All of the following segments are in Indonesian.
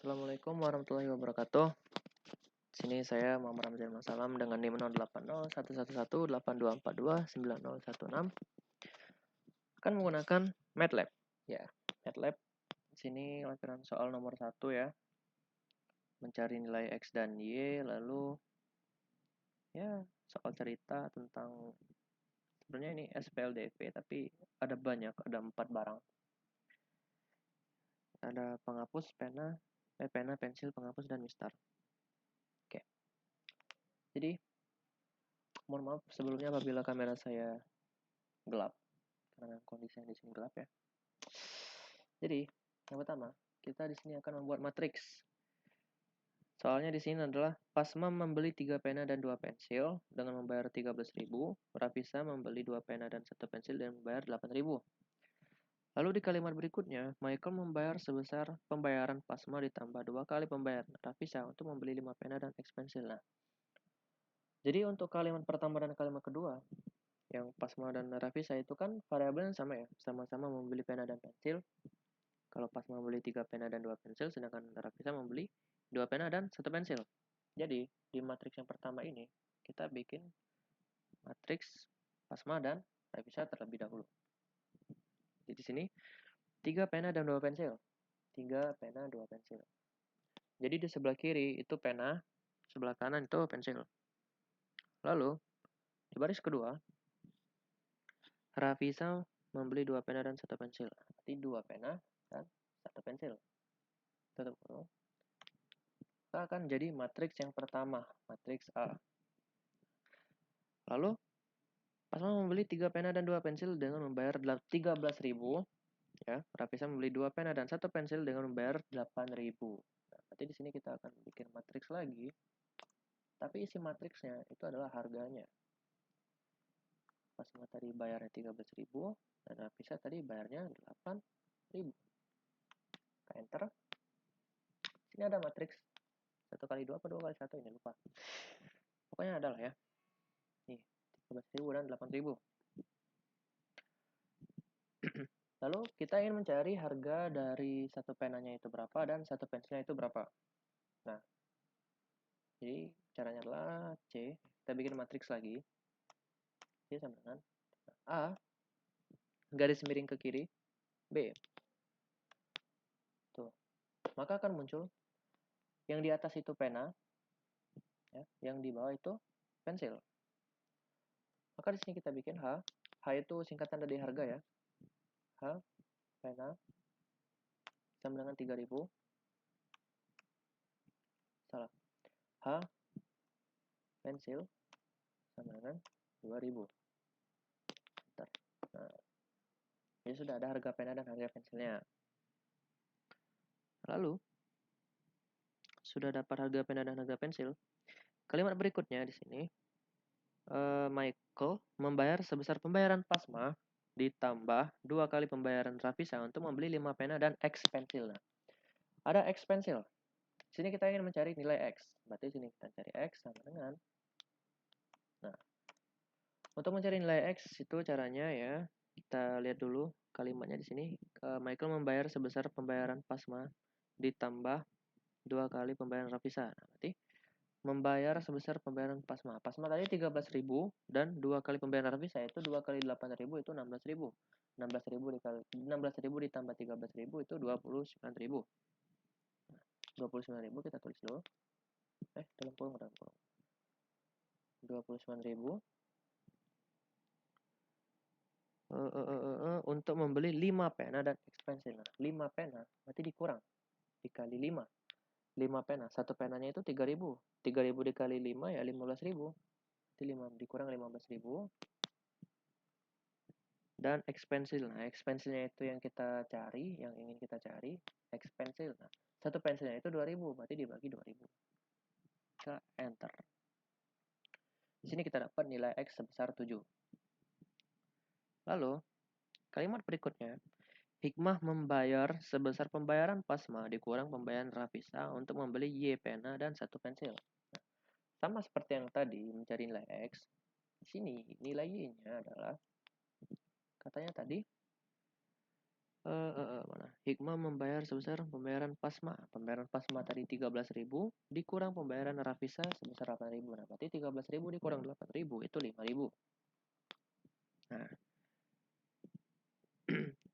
Assalamualaikum warahmatullahi wabarakatuh. Di sini saya Muhammad Ramzan Masalam dengan NIM 08011182429016 akan menggunakan MATLAB. Ya, MATLAB. Di sini lampiran soal nomor 1 ya. Mencari nilai X dan Y, lalu ya soal cerita tentang sebenarnya ini SPLDV tapi ada banyak, ada 4 barang. Ada penghapus, pena, pensil, penghapus, dan mistar. Oke. Jadi, mohon maaf sebelumnya apabila kamera saya gelap karena kondisi yang di sini gelap ya. Jadi, yang pertama, kita di sini akan membuat matriks. Soalnya di sini adalah Pasma membeli 3 pena dan 2 pensil dengan membayar 13.000, Rafisa membeli 2 pena dan 1 pensil dengan membayar 8.000. Lalu di kalimat berikutnya, Michael membayar sebesar pembayaran Pasma ditambah 2 kali pembayaran Rafisa untuk membeli 5 pena dan X pensil. Nah, jadi untuk kalimat pertama dan kalimat kedua, yang Pasma dan Rafisa itu kan variabelnya sama ya, sama-sama membeli pena dan pensil. Kalau Pasma membeli 3 pena dan 2 pensil, sedangkan Rafisa membeli 2 pena dan 1 pensil. Jadi, di matriks yang pertama ini, kita bikin matriks Pasma dan Rafisa terlebih dahulu. Jadi di sini 3 pena dan 2 pensil. 3 pena, 2 pensil. Jadi di sebelah kiri itu pena, sebelah kanan itu pensil. Lalu, di baris kedua, Rafisa membeli 2 pena dan 1 pensil. Berarti 2 pena dan 1 pensil. Tutup kurung. Kita akan jadi matriks yang pertama, matriks A. Lalu, Pasma membeli 3 pena dan 2 pensil dengan membayar 13.000. Ya, Rafisa membeli 2 pena dan 1 pensil dengan membayar 8.000. Nah, berarti di sini kita akan bikin matriks lagi. Tapi isi matriksnya itu adalah harganya. Pasma tadi bayarnya 13.000 dan Rafisa tadi bayarnya 8.000. Enter. Sini ada matriks 1 kali 2 atau 2 kali 1 ini lupa. Pokoknya adalah ya. Nih, 13.000 dan 8.000. Lalu kita ingin mencari harga dari satu penanya itu berapa dan satu pensilnya itu berapa. Nah, jadi caranya adalah C. Kita bikin matriks lagi. C sama dengan A, garis miring ke kiri, B. Tuh. Maka akan muncul yang di atas itu pena, ya, yang di bawah itu pensil. Maka di sini kita bikin H. H itu singkatan dari harga ya. H, pena, sama dengan 3.000. Salah. H, pensil, sama dengan 2.000. Bentar. Nah, ini sudah ada harga pena dan harga pensilnya. Lalu, sudah dapat harga pena dan harga pensil. Kalimat berikutnya di sini, Michael membayar sebesar pembayaran Pasma ditambah 2 kali pembayaran Rafisa untuk membeli 5 pena dan X pensil. Nah, ada X pensil. Sini kita ingin mencari nilai X. Berarti sini kita cari X sama dengan. Nah, untuk mencari nilai X itu caranya ya, kita lihat dulu kalimatnya di sini. Michael membayar sebesar pembayaran Pasma ditambah 2 kali pembayaran Rafisa. Nah, berarti membayar sebesar pembayaran Pasma. Pasma tadi 13.000 dan 2 kali pembayaran Rafisa itu 2 kali 8.000 itu 16.000. 16.000 ditambah 13.000 itu 29.000. Nah, 29.000 kita tulis dulu. Dalam kurung. 29.000 untuk membeli 5 pena dan X pensil. Nah, 5 pena berarti dikurang dikali 5. 5 pena, satu penanya itu 3.000. 3.000 dikali 5 ya 15.000. Jadi 5 dikurang 15.000. Dan X pensil. Nah, X pensilnya itu yang kita cari, yang ingin kita cari, X pensil. Nah, satu pensilnya itu 2.000, berarti dibagi 2.000. Kita enter. Di sini kita dapat nilai X sebesar 7. Lalu, kalimat berikutnya, Hikmah membayar sebesar pembayaran Pasma dikurang pembayaran Rafisa untuk membeli Y pena dan 1 pensil. Nah, sama seperti yang tadi mencari nilai X. Di sini nilai Y-nya adalah katanya tadi Mana? Hikmah membayar sebesar pembayaran pasma. Pembayaran pasma tadi 13.000 dikurang pembayaran Rafisa sebesar 8.000. Nah, berarti 13.000 dikurang 8.000 itu 5.000. Nah,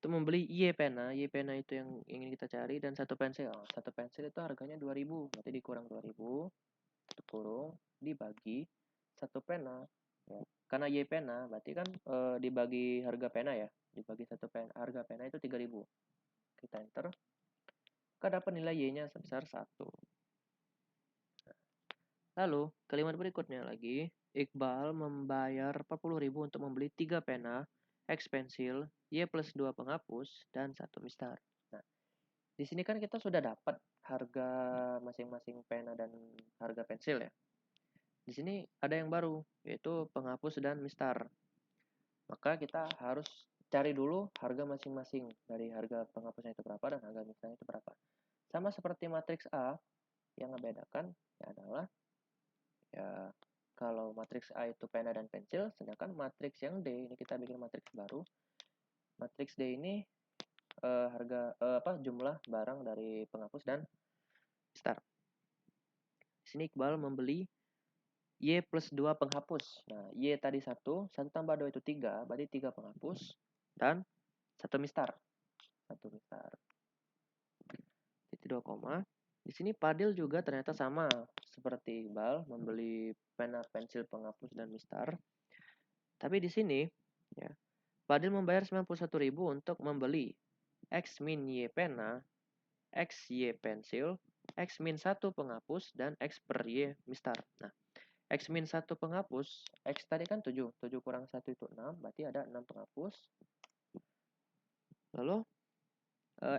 itu membeli Y pena itu yang ingin kita cari, dan satu pensil. Satu pensil itu harganya 2.000, berarti dikurang 2.000, kurung dibagi satu pena, ya. Karena Y pena berarti kan dibagi harga pena ya, dibagi satu pena, harga pena itu 3.000. Kita enter, maka dapat nilai Y-nya sebesar 1. Lalu kalimat berikutnya lagi, Iqbal membayar 40.000 untuk membeli 3 pena, X pensil, Y plus 2 penghapus, dan 1 mistar. Nah, di sini kan kita sudah dapat harga masing-masing pena dan harga pensil ya. Di sini ada yang baru, yaitu penghapus dan mistar. Maka kita harus cari dulu harga masing-masing, dari harga penghapusnya itu berapa dan harga mistarnya itu berapa. Sama seperti matriks A, yang membedakan ya adalah ya kalau matriks A itu pena dan pensil, sedangkan matriks yang D ini kita bikin matriks baru. Matriks D ini jumlah barang dari penghapus dan mistar. Di sini Iqbal membeli Y plus 2 penghapus. Nah, Y tadi 1 tambah 2 itu 3, berarti 3 penghapus dan 1 mistar. 1 mistar. Titik 2 koma. Di sini Padil juga ternyata sama seperti Iqbal, membeli pena, pensil, penghapus, dan mistar. Tapi di sini, ya, Padil membayar 91.000 untuk membeli X min Y pena, X Y pensil, X min 1 penghapus, dan X per Y mistar. Nah, X min 1 penghapus, X tadi kan 7, 7 kurang 1 itu 6, berarti ada 6 penghapus. Lalu,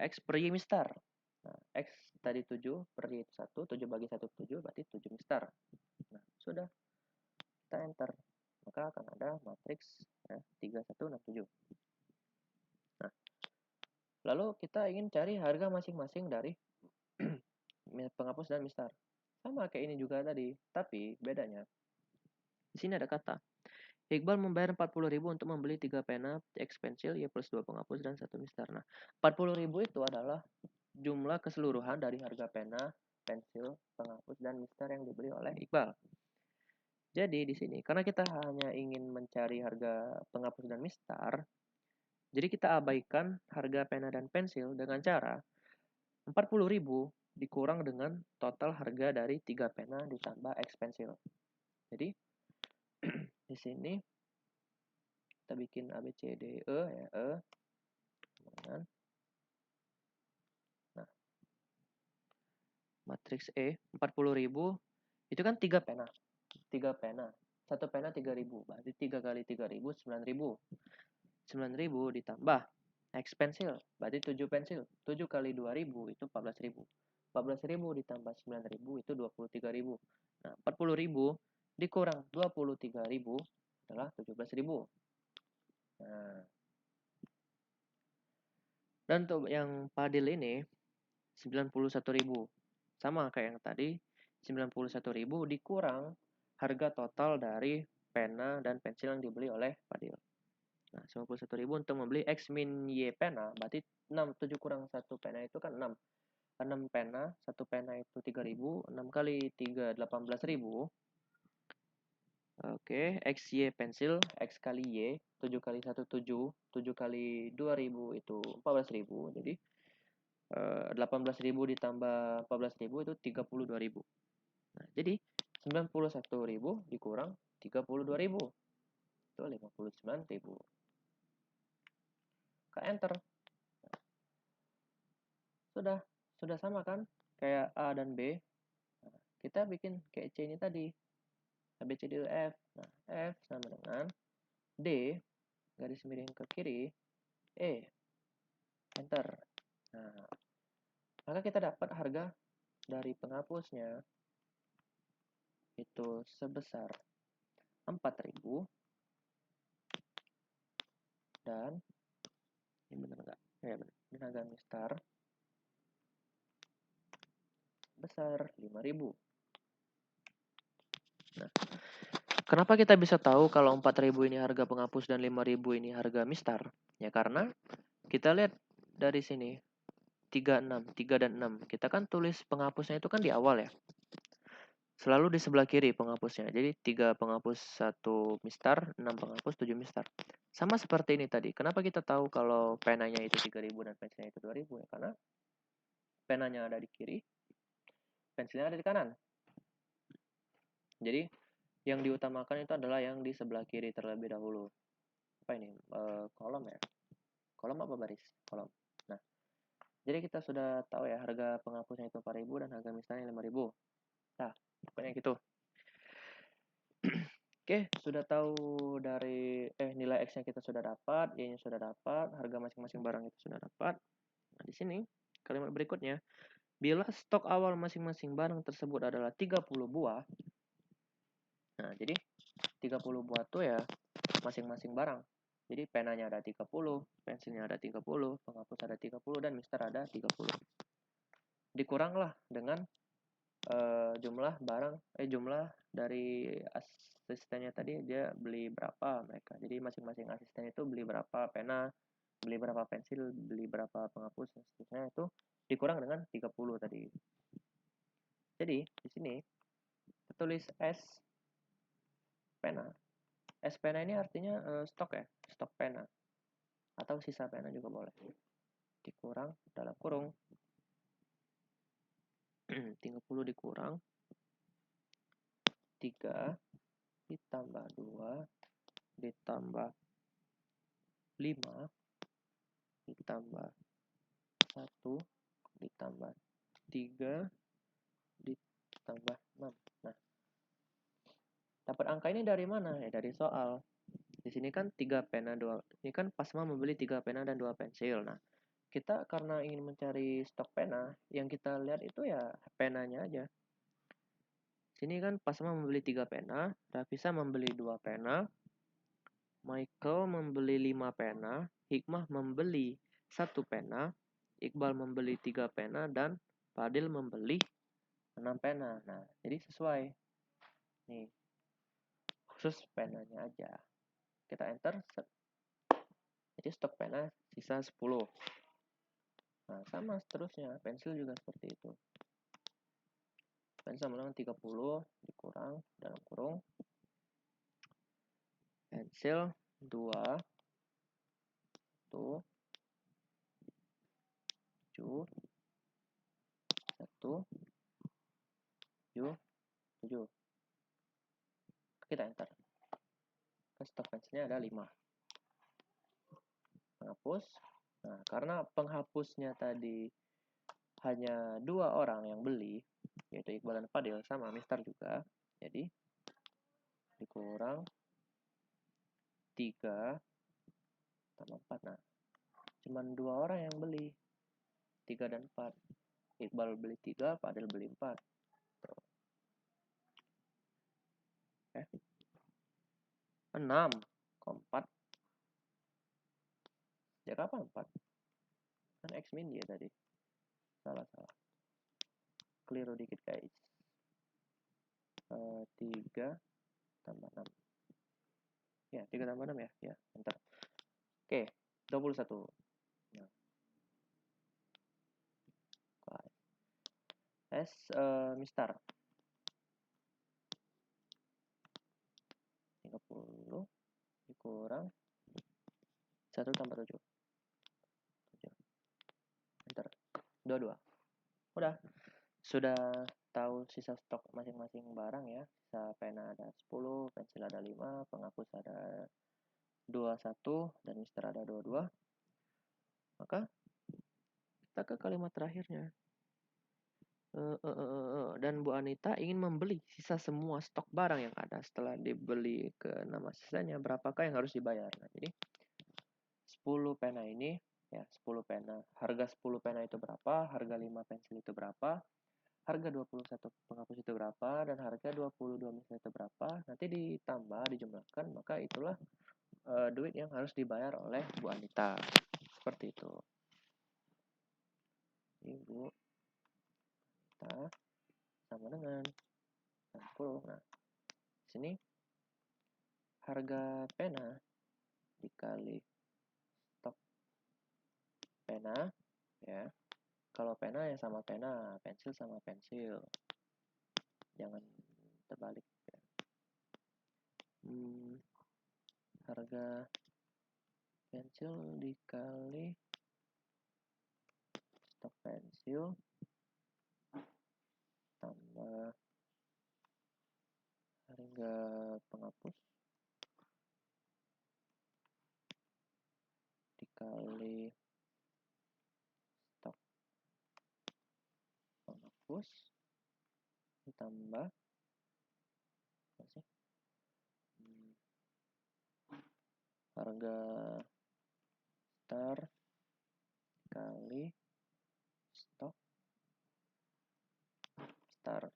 X per Y mistar. Nah, X tadi 7, per Y itu 1, 7 bagi 1 7, berarti 7 mistar. Nah, sudah. Kita enter. Maka akan ada matriks ya, 3, 1, 6, 7. Nah, lalu kita ingin cari harga masing-masing dari penghapus dan mistar. Sama kayak ini juga tadi, tapi bedanya di sini ada kata Iqbal membayar 40.000 untuk membeli 3 pena, X pensil, Y plus 2 penghapus, dan 1 mistar. Nah, 40.000 itu adalah jumlah keseluruhan dari harga pena, pensil, penghapus, dan mistar yang dibeli oleh Iqbal. Jadi di sini, karena kita hanya ingin mencari harga penghapus dan mistar, jadi kita abaikan harga pena dan pensil dengan cara 40.000 dikurang dengan total harga dari 3 pena ditambah X pensil. Jadi di sini kita bikin A B C D E ya, kemudian nah, matriks E 40.000 itu kan 3 pena. 3 pena. 1 pena 3.000, berarti 3 kali 3.000 9.000. 9.000 ditambah X pensil, berarti 7 pensil. 7 kali 2.000 itu 14.000. 14.000 ditambah 9.000 itu 23.000. Nah, 40.000 dikurang 23.000 adalah 17.000. Nah, dan untuk yang Padil ini 91.000. Sama kayak yang tadi, 91.000 dikurang harga total dari pena dan pensil yang dibeli oleh Padil. Nah, 91.000 untuk membeli X min Y pena, berarti 6, 7 kurang 1 pena itu kan 6. 6 pena, 1 pena itu 3.000, 6 kali 3, 18.000. Oke, X Y pensil, X kali Y, 7 kali 1, 7, 7 kali 2.000 itu 14.000, jadi 18.000 ditambah 14.000 itu 32.000. Nah, jadi 91.000 dikurang 32.000 itu 59.000. Ke enter. Sudah sama kan? Kayak A dan B. Nah, kita bikin kayak C ini tadi. A, B, C, D, E, F. Nah, F sama dengan D, garis miring ke kiri, E. Enter. Nah, maka kita dapat harga dari penghapusnya itu sebesar 4.000 dan ini benar nggak? Ya benar. Dan harga mistar besar 5.000. Nah, kenapa kita bisa tahu kalau 4.000 ini harga penghapus dan 5.000 ini harga mistar? Ya karena kita lihat dari sini 3 dan 6. Kita kan tulis penghapusnya itu kan di awal ya. Selalu di sebelah kiri penghapusnya. Jadi 3 penghapus, 1 mistar, 6 penghapus, 7 mistar. Sama seperti ini tadi. Kenapa kita tahu kalau penanya itu 3000 dan pensilnya itu 2000 ya? Karena penanya ada di kiri, pensilnya ada di kanan. Jadi yang diutamakan itu adalah yang di sebelah kiri terlebih dahulu. Apa ini? Kolom ya? Kolom apa baris? Kolom. Nah, jadi kita sudah tahu ya harga penghapusnya itu 4000 dan harga mistarnya 5000. Nah, pokoknya gitu. Oke, sudah tahu dari nilai X-nya kita sudah dapat, Y-nya sudah dapat, harga masing-masing barang itu sudah dapat. Nah, di sini kalimat berikutnya, bila stok awal masing-masing barang tersebut adalah 30 buah. Nah, jadi 30 buah tuh ya masing-masing barang. Jadi penanya ada 30, pensilnya ada 30, penghapus ada 30 dan mister ada 30. Dikuranglah dengan jumlah dari asistennya tadi dia beli berapa mereka. Jadi masing-masing asisten itu beli berapa pena, beli berapa pensil, beli berapa penghapus, seterusnya itu dikurang dengan 30 tadi. Jadi di sini kita tulis S pena. S pena ini artinya stok ya, stok pena atau sisa pena juga boleh. Dikurang dalam kurung 30 dikurang 3 ditambah 2 ditambah 5 ditambah 1 ditambah 3 ditambah 6. Nah, dapat angka ini dari mana? Ya dari soal. Di sini kan 3 pena, 2. Ini kan Pasma membeli 3 pena dan 2 pensil. Nah, kita karena ingin mencari stok pena, yang kita lihat itu ya penanya aja. Sini kan Pasma membeli 3 pena, Rafisa membeli 2 pena, Michael membeli 5 pena, Hikmah membeli 1 pena, Iqbal membeli 3 pena, dan Fadil membeli 6 pena. Nah, jadi sesuai. Nih, khusus penanya aja. Kita enter. Jadi stok pena sisa 10. Nah, sama seterusnya. Pensil juga seperti itu. Pensil sama dengan 30 dikurang dalam kurung. Pensil 2 1 7 1 7 7. Kita enter. Stok pensilnya ada 5. Penghapus. Nah, karena penghapusnya tadi hanya 2 orang yang beli, yaitu Iqbal dan Fadil, sama Mister juga. Jadi dikurang 3 tambah 4. Nah, cuma 2 orang yang beli, 3 dan 4. Iqbal beli 3, Fadil beli 4. Tuh. 6 kok 4? Ya kapan 4? Kan X min dia tadi. Salah. Keliru dikit guys. 3 tambah 6. Ya, 3 tambah 6 ya. Ya, bentar. Oke, 21. Nah. S mistar 30 dikurang 1 tambah 7. Enter. 22. Udah. Sudah tahu sisa stok masing-masing barang ya. Sisa pena ada 10, pensil ada 5, penghapus ada 21, dan mister ada 22. Maka kita ke kalimat terakhirnya. Dan Bu Anita ingin membeli sisa semua stok barang yang ada. Setelah dibeli ke nama sisanya, berapakah yang harus dibayar? Nah, jadi 10 pena ini ya 10 pena. Harga 10 pena itu berapa? Harga 5 pensil itu berapa? Harga 21 penghapus itu berapa? Dan harga 22 pensil itu berapa? Nanti ditambah, dijumlahkan, maka itulah duit yang harus dibayar oleh Bu Anita. Seperti itu. Ibu Anita sama dengan 60. Nah, sini harga pena dikali stok pena, ya. Kalau pena ya sama pena, pensil sama pensil. Jangan terbalik. Ya. Harga pensil dikali stok pensil tambah harga penghapus dikali stok penghapus ditambah apa sih? Harga start kali stok start.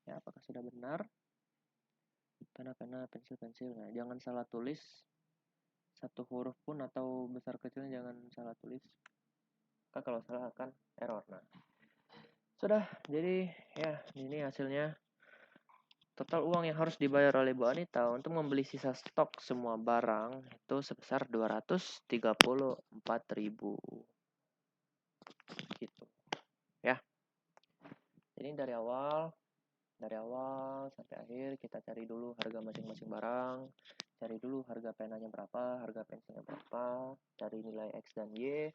Ya, apakah sudah benar? Pena, pensil. Nah, jangan salah tulis. Satu huruf pun atau besar kecilnya jangan salah tulis. Kalau salah akan error. Nah, sudah. Jadi, ya, ini hasilnya. Total uang yang harus dibayar oleh Bu Anita untuk membeli sisa stok semua barang itu sebesar 234.000. Gitu. Ya. Jadi dari awal sampai akhir kita cari dulu harga masing-masing barang, cari dulu harga penanya berapa, harga pensilnya berapa, cari nilai X dan Y,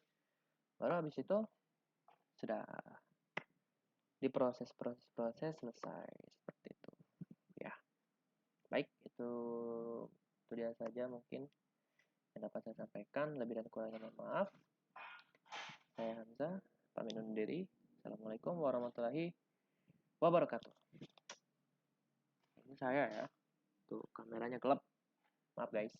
baru habis itu sudah diproses selesai seperti itu. Ya, baik, itu dia saja mungkin yang dapat saya sampaikan. Lebih dan kurangnya mohon maaf. Saya Hamzah, pamit undur diri. Assalamualaikum warahmatullahi wabarakatuh. Ini saya ya, tuh kameranya gelap, maaf guys.